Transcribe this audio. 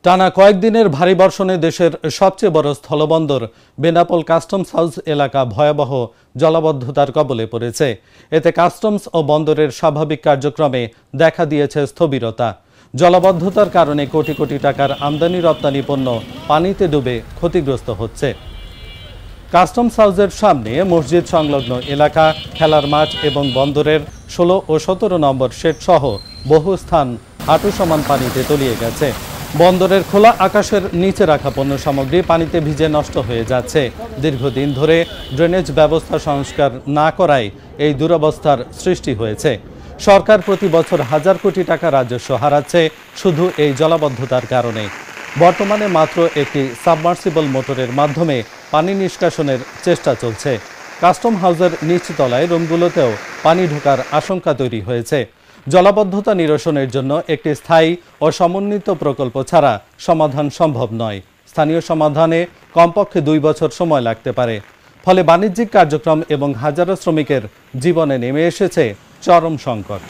টানা কয়েকদিনের ভারী বর্ষণে দেশের সবচেয়ে বড় স্থলবন্দর বেনাপোল কাস্টমস হাউস এলাকা ভয়াবহ জলাবদ্ধতার কবলে পড়েছে। এতে কাস্টমস ও বন্দরের স্বাভাবিক কার্যক্রমে দেখা দিয়েছে স্থবিরতা। জলাবদ্ধতার কারণে কোটি কোটি টাকার আমদানি রপ্তানি পণ্য পানিতে ডুবে ক্ষতিগ্রস্ত হচ্ছে। কাস্টমস হাউসের সামনে মসজিদ সংলগ্ন এলাকা, খেলার মাঠ এবং বন্দরের 16 ও 17 নম্বর শেড সহ বহু স্থান হাঁটু সমান পানিতে তলিয়ে গেছে। বন্দরের খোলা আকাশের নিচে রাখা পণ্য সামগ্রী পানিতে ভিজে নষ্ট হয়ে যাচ্ছে। দীর্ঘদিন ধরে ড্রেনেজ ব্যবস্থা সংস্কার না করায় এই দুরবস্থার সৃষ্টি হয়েছে। সরকার প্রতি বছর হাজার কোটি টাকা রাজস্ব হারাচ্ছে শুধু এই জলাবদ্ধতার কারণে। বর্তমানে মাত্র একটি সাবমার্সিবল মোটরের মাধ্যমে পানি নিষ্কাশনের চেষ্টা চলছে। কাস্টম হাউসের নিচতলায় রুমগুলোতেও পানি ঢোকার আশঙ্কা তৈরি হয়েছে। জলাবদ্ধতা নিরসনের জন্য একটি স্থায়ী ও সমন্বিত প্রকল্প ছাড়া সমাধান সম্ভব নয়। স্থানীয় সমাধানে কমপক্ষে 2 বছর সময় লাগতে পারে। ফলে বাণিজ্যিক কার্যক্রম এবং হাজারো শ্রমিকের জীবনে নেমে এসেছে চরম সংকট।